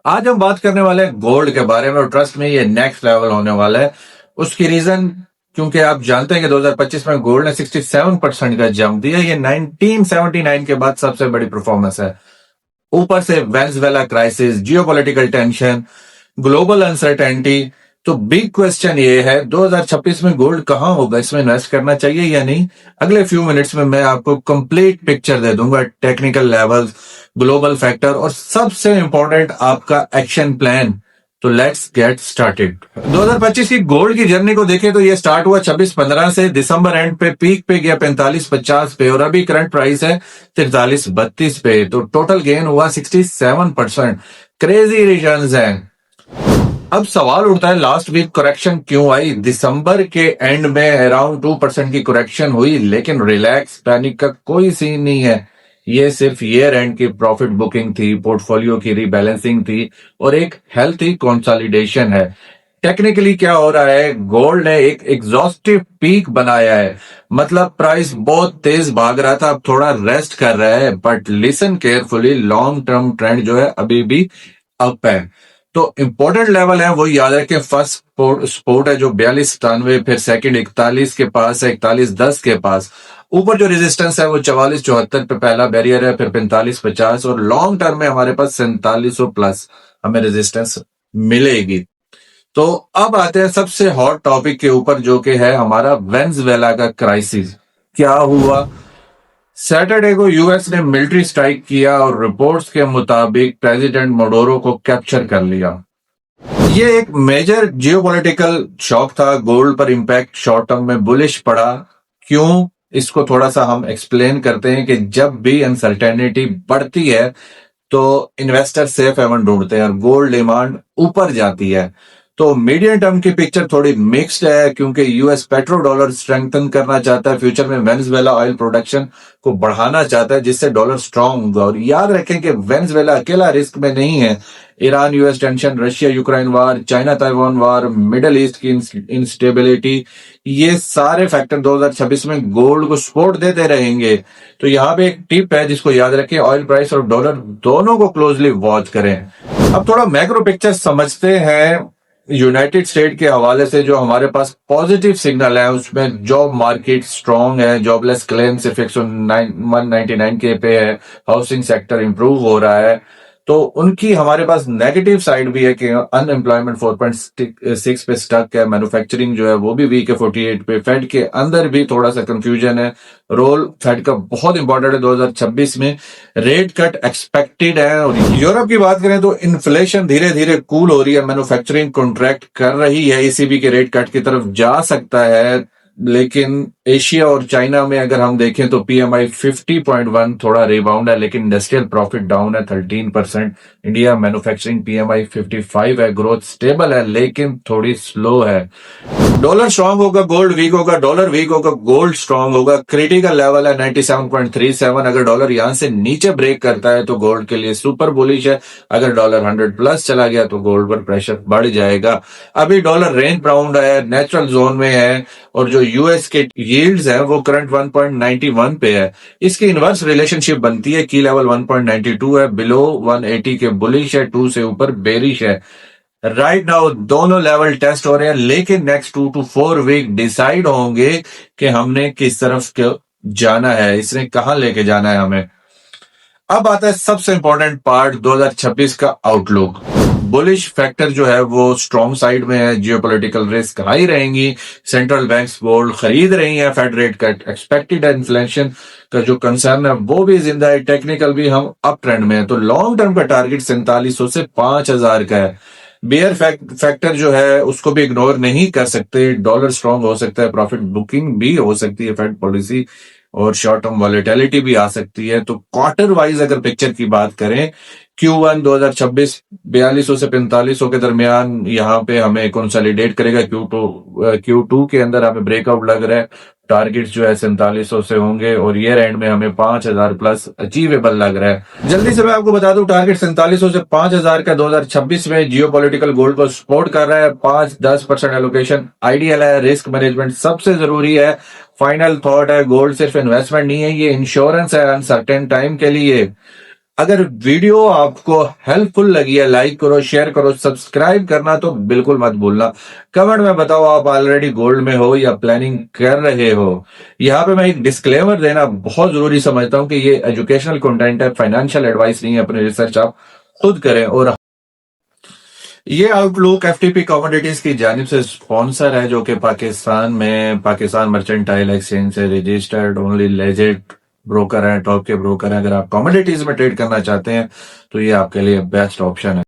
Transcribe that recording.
आज हम बात करने वाले हैं गोल्ड के बारे में और ट्रस्ट में ये नेक्स्ट लेवल होने वाला है। उसकी रीजन क्योंकि आप जानते हैं कि 2025 में गोल्ड ने 67% का जंप दिया। ये 1979 के बाद सबसे बड़ी परफॉर्मेंस है। ऊपर से Venezuela crisis, geopolitical tension, global uncertainty. तो बिग क्वेश्चन ये है 2026 में गोल्ड कहां होगा, इसमें इन्वेस्ट करना चाहिए या नहीं। अगले फ्यू मिनट्स में मैं आपको कंप्लीट पिक्चर दे दूंगा, टेक्निकल लेवल, ग्लोबल फैक्टर और सबसे इंपॉर्टेंट आपका एक्शन प्लान। तो लेट्स गेट स्टार्टेड। 2025 की गोल्ड की जर्नी को देखें तो ये स्टार्ट हुआ 26-15 से, दिसंबर एंड पे पीक पे गया 45-50 पे और अभी करंट प्राइस है 43-32 पे। तो टोटल गेन हुआ 67%। क्रेजी रिटर्न्स हैं। अब सवाल उठता है लास्ट वीक करेक्शन क्यों आई। दिसंबर के एंड में अराउंड 2% की करेक्शन हुई, लेकिन रिलैक्स पैनिक का कोई सीन नहीं है। ये सिर्फ ईयर एंड की प्रॉफिट बुकिंग थी, पोर्टफोलियो की रीबैलेंसिंग थी और एक हेल्थी कंसोलिडेशन है। टेक्निकली क्या हो रहा है, गोल्ड ने एक एग्जॉस्टिव पीक बनाया है, मतलब प्राइस बहुत तेज भाग रहा था, अब थोड़ा रेस्ट कर रहा है। But listen carefully, long term trend जो है अभी भी अप है। तो इंपॉर्टेंट लेवल है वो याद रखें। फर्स्ट सपोर्ट है जो 42-97, फिर सेकंड 41 के पास है, 41-10 के पास। ऊपर जो रेजिस्टेंस है वो 44-74 पे पहला बैरियर है, फिर 45-50 और लॉन्ग टर्म में हमारे पास 4700 प्लस हमें रेजिस्टेंस मिलेगी। तो अब आते हैं सबसे हॉट टॉपिक के ऊपर जो कि है हमारा वेनेजुएला का क्राइसिस। क्या हुआ? सैटरडे को यूएस ने मिलिट्री स्ट्राइक किया और रिपोर्ट्स के मुताबिक प्रेसिडेंट मोडोरो को कैप्चर कर लिया। ये एक मेजर जियोपॉलिटिकल शॉक था। गोल्ड पर इंपैक्ट शॉर्ट टर्म में बुलिश पड़ा। क्यों, इसको थोड़ा सा हम एक्सप्लेन करते हैं कि जब भी अनसर्टेनिटी बढ़ती है तो इन्वेस्टर सेफ हेवन ढूंढते हैं और गोल्ड डिमांड ऊपर जाती है। तो मीडियम टर्म की पिक्चर थोड़ी मिक्स्ड है क्योंकि यूएस पेट्रो डॉलर स्ट्रेंथन करना चाहता है, फ्यूचर में वेनेजुएला ऑयल प्रोडक्शन को बढ़ाना चाहता है जिससे डॉलर स्ट्रांग होगा। और याद रखें कि वेनेजुएला अकेला रिस्क में नहीं है। Iran US tension, Russia Ukraine war, China Taiwan war, middle east की इंस्टेबिलिटी, ये सारे फैक्टर 2026 में गोल्ड को सपोर्ट देते रहेंगे। तो यहाँ पे एक टिप है जिसको याद रखें, ऑयल प्राइस और डॉलर दोनों को क्लोजली वॉच करें। अब थोड़ा मैक्रो पिक्चर समझते हैं। यूनाइटेड स्टेट के हवाले से जो हमारे पास पॉजिटिव सिग्नल है उसमें जॉब मार्केट स्ट्रांग है, जॉबलेस क्लेम सिर्फ 199 के पे है, हाउसिंग सेक्टर इंप्रूव हो रहा है। तो उनकी हमारे पास नेगेटिव साइड भी है कि अनएम्प्लॉयमेंट 4.6 पे स्टक है, मैन्युफैक्चरिंग जो है वो भी वीक है 48 पे। फेड के अंदर भी थोड़ा सा कंफ्यूजन है। रोल फेड का बहुत इंपॉर्टेंट है 2026 में, रेट कट एक्सपेक्टेड है। और यूरोप की बात करें तो इन्फ्लेशन धीरे धीरे कूल हो रही है, मैन्युफैक्चरिंग कॉन्ट्रैक्ट कर रही है, ईसीबी के रेट कट की तरफ जा सकता है। लेकिन एशिया और चाइना में अगर हम देखें तो पीएमआई 50.1 थोड़ा रिबाउंड है, लेकिन इंडस्ट्रियल प्रॉफिट डाउन है 13%। इंडिया मैन्युफैक्चरिंग पीएमआई 55 है, ग्रोथ स्टेबल है लेकिन थोड़ी स्लो है। डॉलर स्ट्रांग होगा, गोल्ड वीक होगा, डॉलर वीक होगा, गोल्ड स्ट्रांग होगा। क्रिटिकल लेवल है 97.37। अगर डॉलर यहां से नीचे ब्रेक करता है तो गोल्ड के लिए सुपर बुलिश है। अगर डॉलर 100 प्लस चला गया तो गोल्ड पर प्रेशर बढ़ जाएगा। अभी डॉलर रेंज बाउंड है, नेचुरल जोन में है और जो यूएस के यील्ड्स है वो करंट 1.91 पे है। इसकी इनवर्स रिलेशनशिप बनती है, की लेवल 1.92 है, बिलो 180 के बुलिश है, 2 से ऊपर बेरिश है। राइट नाउ दोनों लेवल टेस्ट हो रहे हैं, लेकिन नेक्स्ट 2 to 4 वीक डिसाइड होंगे कि हमने किस तरफ जाना है, इसने कहां लेके जाना है हमें। अब आता है सबसे इंपॉर्टेंट पार्ट, 2026 का आउटलुक। बुलिश फैक्टर जो है वो स्ट्रॉन्ग साइड में है, जियोपॉलिटिकल रिस्क हाई रहेंगी, सेंट्रल बैंक्स गोल्ड खरीद रही हैं, फेड रेट कट एक्सपेक्टेड है, इन्फ्लेशन का जो कंसर्न है वो भी जिंदा है, टेक्निकल भी हम अप ट्रेंड में है। तो लॉन्ग टर्म का टारगेट 4700 से 5000 का है। बियर फैक्टर जो है उसको भी इग्नोर नहीं कर सकते, डॉलर स्ट्रांग हो सकता है, प्रॉफिट बुकिंग भी हो सकती है, फेड पॉलिसी और शॉर्ट टर्म वॉलेटिलिटी भी आ सकती है। तो क्वार्टर वाइज अगर पिक्चर की बात करें, Q1 2026 4200 से 4500 के दरमियान यहाँ पे हमें कंसोलिडेट करेगा। Q2 के अंदर हमें ब्रेकआउट लग रहा है, टारगेट्स जो है 4700 से होंगे और ईयर एंड में हमें 5000 प्लस अचीवेबल लग रहा है। जल्दी से मैं आपको बता दूं, टारगेट 4700 से 5000 का 2026 में जियोपॉलिटिकल गोल्ड को सपोर्ट कर रहा है। 5-10% एलोकेशन आइडियल है, रिस्क मैनेजमेंट सबसे जरूरी है। फाइनल थॉट है, गोल्ड सिर्फ इन्वेस्टमेंट नहीं है, ये इंश्योरेंस है अनसर्टेन टाइम के लिए। अगर वीडियो आपको हेल्पफुल लगी है, लाइक करो, शेयर करो, सब्सक्राइब करना तो बिल्कुल मत भूलना। कमेंट में बताओ आप ऑलरेडी गोल्ड में हो या प्लानिंग कर रहे हो। यहाँ पे मैं एक डिस्क्लेमर देना बहुत जरूरी समझता हूँ कि ये एजुकेशनल कंटेंट है, फाइनेंशियल एडवाइस नहीं है। अपनी रिसर्च आप खुद करें। और ये आउटलुक एफटीपी कमोडिटीज की जानिब से स्पॉन्सर है, जो कि पाकिस्तान मर्चेंटाइल एक्सचेंज से रजिस्टर्ड ओनली लेजिट ब्रोकर है, टॉप के ब्रोकर हैं। अगर आप कमोडिटीज में ट्रेड करना चाहते हैं तो ये आपके लिए बेस्ट ऑप्शन है।